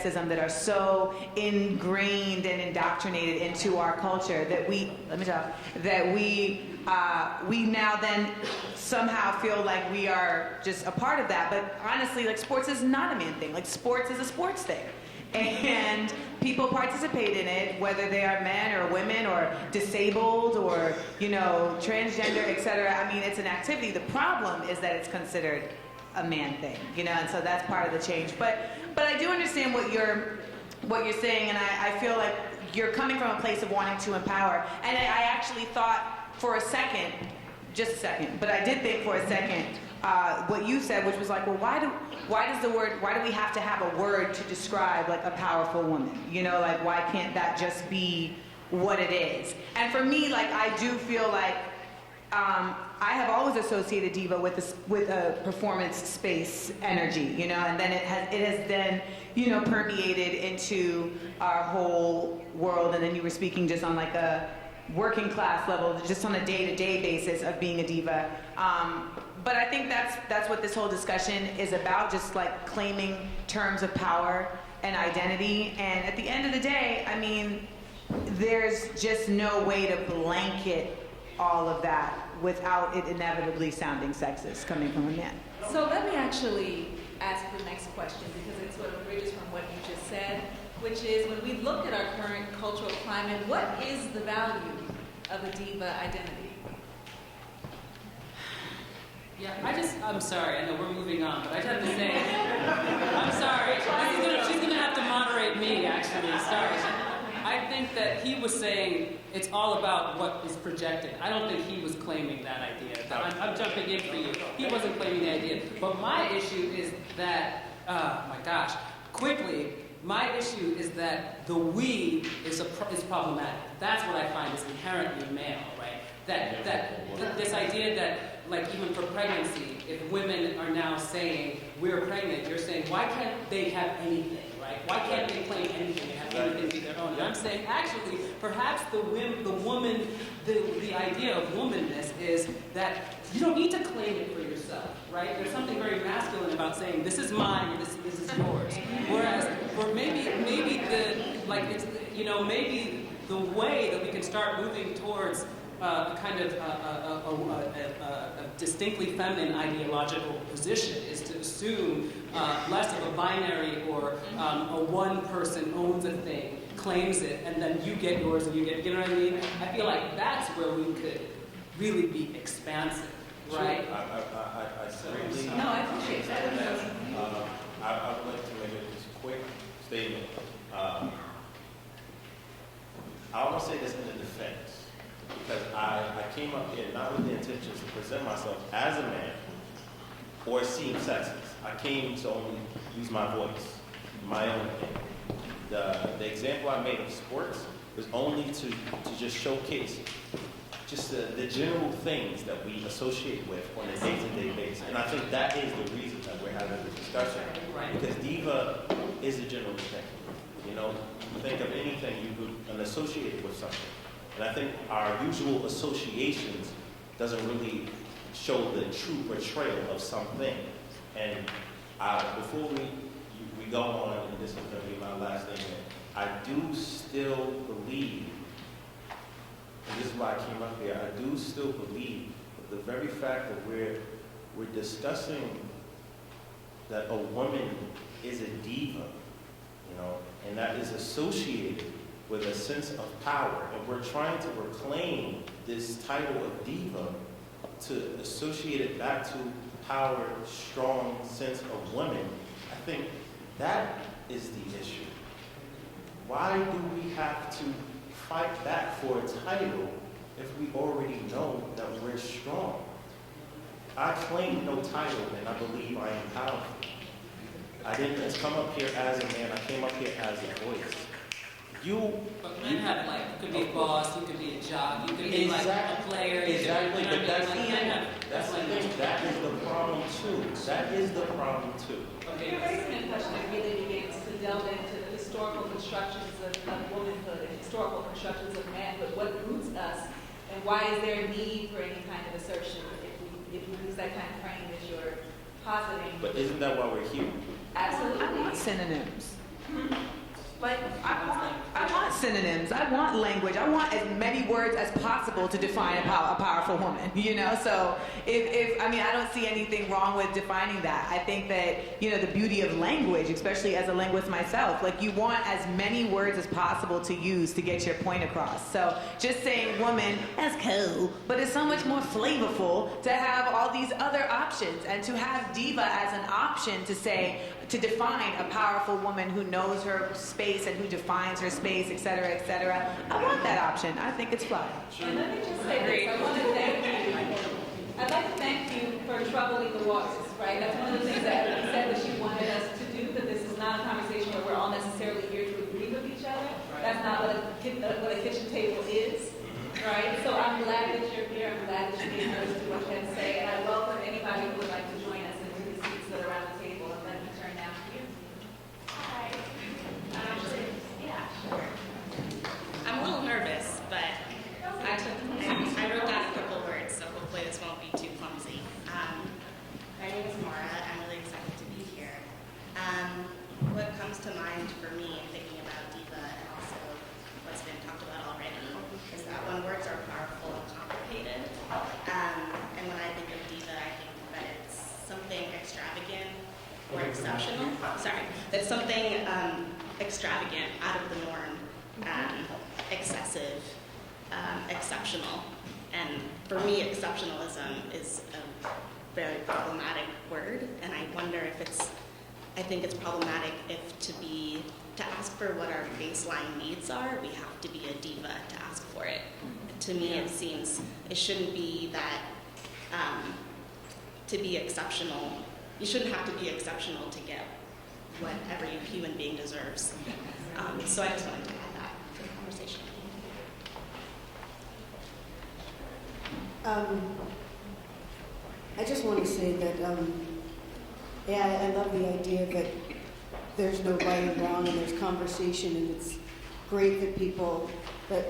sexism that are so ingrained and indoctrinated into our culture that we now then somehow feel like we are just a part of that. But honestly, like, sports is not a man thing. Like, sports is a sports thing. And people participate in it, whether they are men or women or disabled or, you know, transgender, et cetera. I mean, it's an activity. The problem is that it's considered a man thing, you know, and so that's part of the change. But I do understand what you're saying, and I feel like you're coming from a place of wanting to empower. And I actually thought for a second, just a second, but I did think for a second what you said, which was like, well, why do we have to have a word to describe like a powerful woman? You know, like, why can't that just be what it is? And for me, like, I do feel like I have always associated diva with a performance space energy, you know, and then it has then, you know, permeated into our whole world. And then you were speaking just on like a working class level, just on a day-to-day basis of being a diva. But I think that's what this whole discussion is about, just like claiming terms of power and identity. And at the end of the day, I mean, there's just no way to blanket all of that without it inevitably sounding sexist coming from a man. So let me actually ask the next question, because it sort of bridges from what you just said, which is, when we look at our current cultural climate, what is the value of a diva identity? Yeah, I'm sorry, I know we're moving on, but I just have to say, I'm sorry. She's gonna have to moderate me, actually, sorry. I think that he was saying it's all about what is projected. I don't think he was claiming that idea. I'm jumping in for you. He wasn't claiming the idea. But my issue is that, my gosh, quickly, my issue is that the we is problematic. That's what I find is inherently male, right? This idea that, like, even for pregnancy, if women are now saying, we're pregnant, you're saying, why can't they have anything, right? Why can't they claim anything and have anything be their own? And I'm saying, actually, perhaps the woman, the idea of womanness is that you don't need to claim it for yourself, right? There's something very masculine about saying, this is mine, or this is yours. Whereas, or maybe the way that we can start moving towards a kind of a distinctly feminine ideological position is to assume less of a binary or a one person owns a thing, claims it, and then you get yours and you get, you know what I mean? I feel like that's where we could really be expansive, right? I certainly... No, I appreciate that. I would like to make a quick statement. I want to say this in the defense, because I came up here not with the intentions to present myself as a man or seem sexist. I came to only use my voice, my own thing. The example I made of sports was only to just showcase just the general things that we associate with on a day-to-day basis. And I think that is the reason that we're having this discussion. Because diva is a general thing. You know, think of anything you could associate it with something. And I think our usual associations doesn't really show the true portrayal of something. And before we go on, and this is going to be my last statement, I do still believe, and this is why I came up here, I do still believe that the very fact that we're discussing that a woman is a diva, you know, and that is associated with a sense of power, and we're trying to reclaim this title of diva to associate it back to power, strong sense of women. I think that is the issue. Why do we have to fight back for a title if we already know that we're strong? I claim no title, and I believe I am powerful. I didn't come up here as a man, I came up here as a voice. But men have, like, you could be a boss, you could be a job, you could be like a player. Exactly, you know but that's the like, thing. That's the thing. That is the problem too. That is the problem too. You're raising a question that really begins to delve into the historical constructions of womanhood and historical constructions of manhood. What roots us, and why is there a need for any kind of assertion if we use that kind of frame that you're positing? But isn't that why we're here? Absolutely. I want synonyms. Like, I want synonyms. I want language. I want as many words as possible to define a powerful woman, you know? So I don't see anything wrong with defining that. I think that, you know, the beauty of language, especially as a linguist myself, like you want as many words as possible to use to get your point across. So just saying woman, that's cool, but it's so much more flavorful to have all these other options and to have diva as an option to say, to define a powerful woman who knows her space and who defines her space, et cetera, et cetera. I want that option. I think it's fly. And let me just say this. I want to thank you. I'd like to thank you for troubling the waters, right? That's one of the things that you said that you wanted us to do, that this is not a conversation where we're all necessarily here to agree with each other. That's not what a kitchen table is, right? So I'm glad that you're here. I'm glad that you gave us to what you had to say. And I welcome anybody who would like to join us in the seats that are around the table. And let me turn now to you. Hi. Yeah, sure. I'm a little nervous, but I wrote down a couple words, so hopefully this won't be too clumsy. My name is Mara. I'm really excited to be here. What comes to mind for me in thinking about diva and also what's been talked about already is that when words are powerful and complicated, and when I think of diva, I think that it's something extravagant or exceptional. Sorry, that's something extravagant, out of the norm, excessive, exceptional. And for me, exceptionalism is a very problematic word, and I wonder if I think it's problematic if to ask for what our baseline needs are, we have to be a diva to ask for it. To me, it seems it shouldn't be that to be exceptional, you shouldn't have to be exceptional to get what every human being deserves. So I just wanted to add that to the conversation. I just want to say that, I love the idea that there's no right and wrong and there's conversation, and it's great that people, that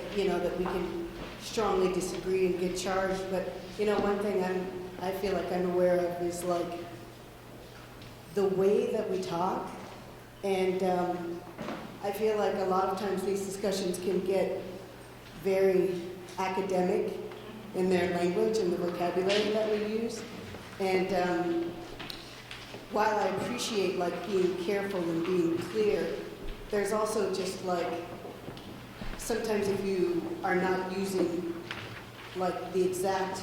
we can strongly disagree and get charged. But, one thing I feel like I'm aware of is like the way that we talk. And I feel like a lot of times these discussions can get very academic in their language and the vocabulary that we use. And while I appreciate like being careful and being clear, there's also just like, sometimes if you are not using like the exact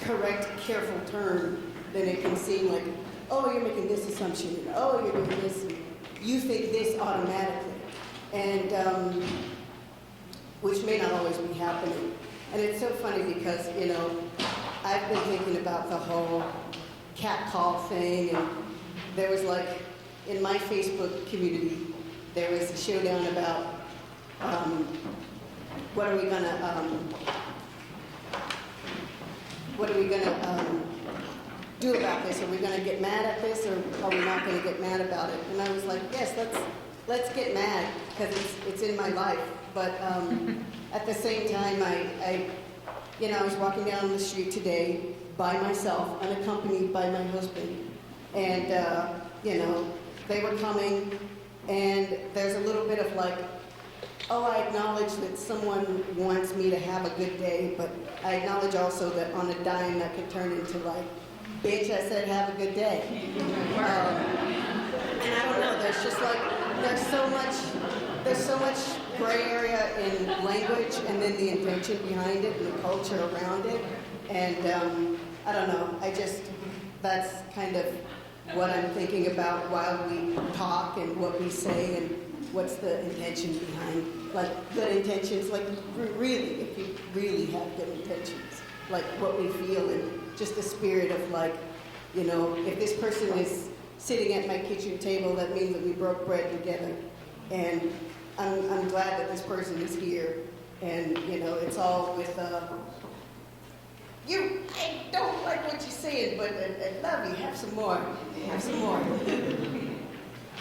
correct, careful term, then it can seem like, oh, you're making this assumption, and oh, you're doing this, and you think this automatically. And which may not always be happening. And it's so funny because, I've been thinking about the whole catcall thing, and there was like, in my Facebook community, there was a showdown about what are we gonna do about this? Are we gonna get mad at this, or are we not gonna get mad about it? And I was like, yes, let's get mad, because it's in my life. But at the same time, I was walking down the street today by myself, unaccompanied by my husband, and they were coming, and there's a little bit of like, oh, I acknowledge that someone wants me to have a good day, but I acknowledge also that on a dime that could turn into like, bitch, I said have a good day. And I don't know, there's just like, there's so much gray area in language, and then the intention behind it and the culture around it. And I don't know, that's kind of what I'm thinking about while we talk and what we say and what's the intention behind, like good intentions, like really, if you really have good intentions, like what we feel, and just the spirit of like, if this person is sitting at my kitchen table, that means that we broke bread together. And I'm glad that this person is here, and it's all with I don't like what you're saying, but I love you. Have some more. Have some more.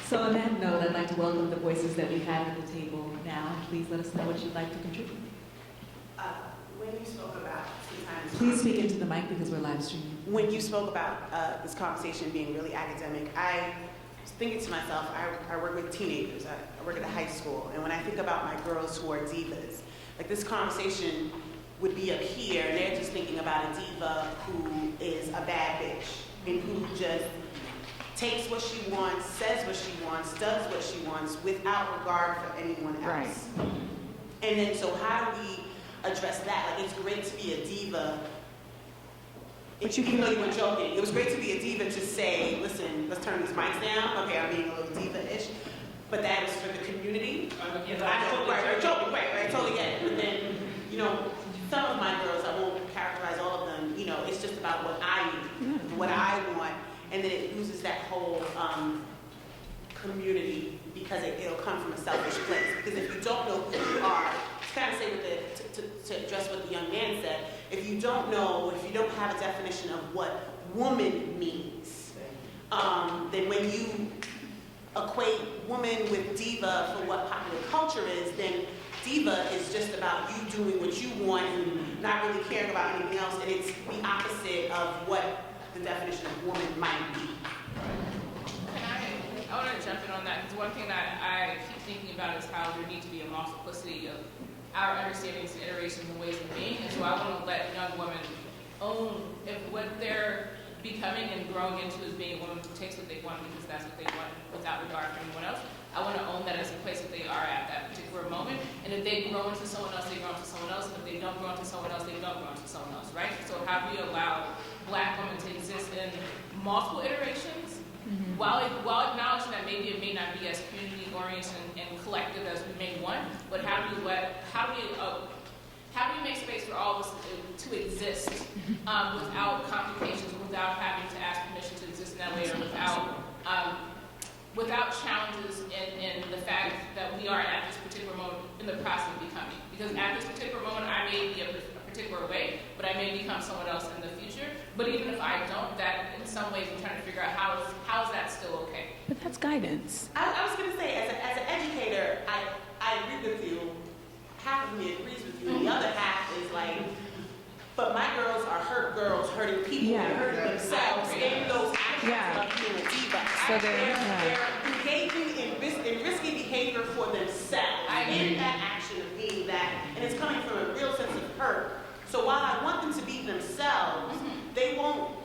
So on that note, I'd like to welcome the voices that we have at the table now. Please let us know what you'd like to contribute. When you spoke about sometimes... Please speak into the mic because we're live streaming. When you spoke about this conversation being really academic, I thinking to myself, I work with teenagers, I work at a high school, and when I think about my girls who are divas, like this conversation would be up here, and they're just thinking about a diva who is a bad bitch, and who just takes what she wants, says what she wants, does what she wants, without regard for anyone else. Right. And then, so how do we address that? Like, it's great to be a diva. But you Even though you were joking, it was great to be a diva to say, listen, let's turn these mics down. Okay, I'm being a little diva-ish. But that is for the community. I know, right, joking, right, totally get it. But then, you know, some of my girls, I won't characterize all of them, you know, it's just about what I need, what I want. And then it loses that whole community because it'll come from a selfish place. Because if you don't know who you are, to kind of say to address what the young man said, if you don't know, if you don't have a definition of what woman means, then when you equate woman with diva for what popular culture is, then diva is just about you doing what you want and not really caring about anything else, and it's the opposite of what the definition of woman might be. I want to jump in on that, because one thing that I keep thinking about is how there needs to be a multiplicity of our understandings and iterations and ways of being, and so I want to let young women own if what they're becoming and growing into is being a woman who takes what they want because that's what they want without regard for anyone else. I want to own that as a place that they are at that particular moment, and if they grow into someone else, they grow into someone else, and if they don't grow into someone else, they don't grow into someone else, right? So how do we allow Black women to exist in multiple iterations, while acknowledging that maybe it may not be as community-oriented and collective as we may want, but how do we make space for all of us to exist without complications, without having to ask permission to exist in that way, or without challenges in the fact that we are at this particular moment in the process of becoming. Because at this particular moment, I may be a particular way, but I may become someone else in the future. But even if I don't, that in some ways I'm trying to figure out how is that still okay? But that's guidance. I was going to say, as an educator, I agree with you. Half of me agrees with you, and the other half is like, but my girls are hurt girls hurting people and hurting themselves in those actions of being a diva. So they're engaging in risky behavior for themselves in that action of being that, and it's coming from a real sense of hurt. So while I want them to be themselves, they won't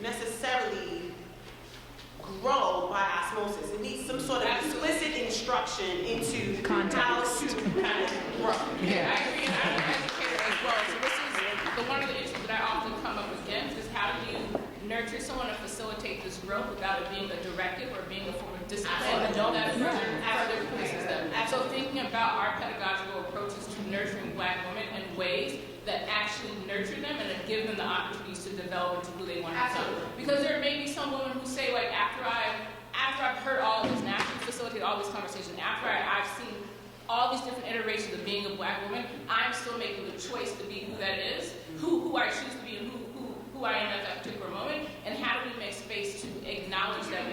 necessarily grow by osmosis. It needs some sort of explicit instruction into how to kind of grow. Yeah, I agree, and I'm an educator as well. So this is one of the issues that I often come up against is how do you nurture someone and facilitate this growth without it being a directive or being a form of discipline that further increases them. So thinking about our pedagogical approaches to nurturing Black women in ways that actually nurture them and then give them the opportunities to develop into who they want to become. Because there may be some women who say, like, after I've heard all of this, and after we facilitate all these conversations, after I've seen all these different iterations of being a Black woman, I'm still making the choice to be who that is, who I choose to be, and who I am at that particular moment, and how do we make space to acknowledge that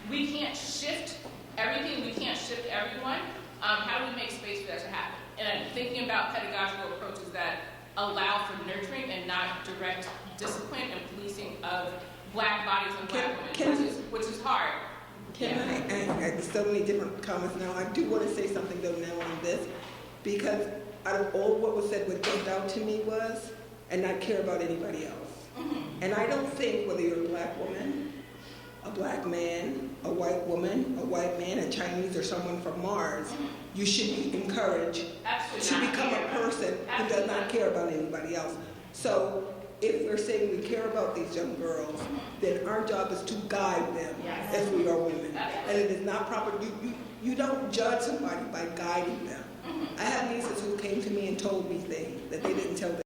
we can't shift everything, we can't shift everyone. How do we make space for that to happen? And thinking about pedagogical approaches that allow for nurturing and not direct discipline and policing of Black bodies and Black women, which is hard. I so many different comments now. I do want to say something though now on this, because out of all what was said, what jumped out to me was, and not care about anybody else. And I don't think whether you're a Black woman, a Black man, a white woman, a white man, a Chinese, or someone from Mars, you should be encouraged to become a person who does not care about anybody else. So if we're saying we care about these young girls, then our job is to guide them as we are women. And it is not proper. You don't judge somebody by guiding them. I have nieces who came to me and told me things that they didn't tell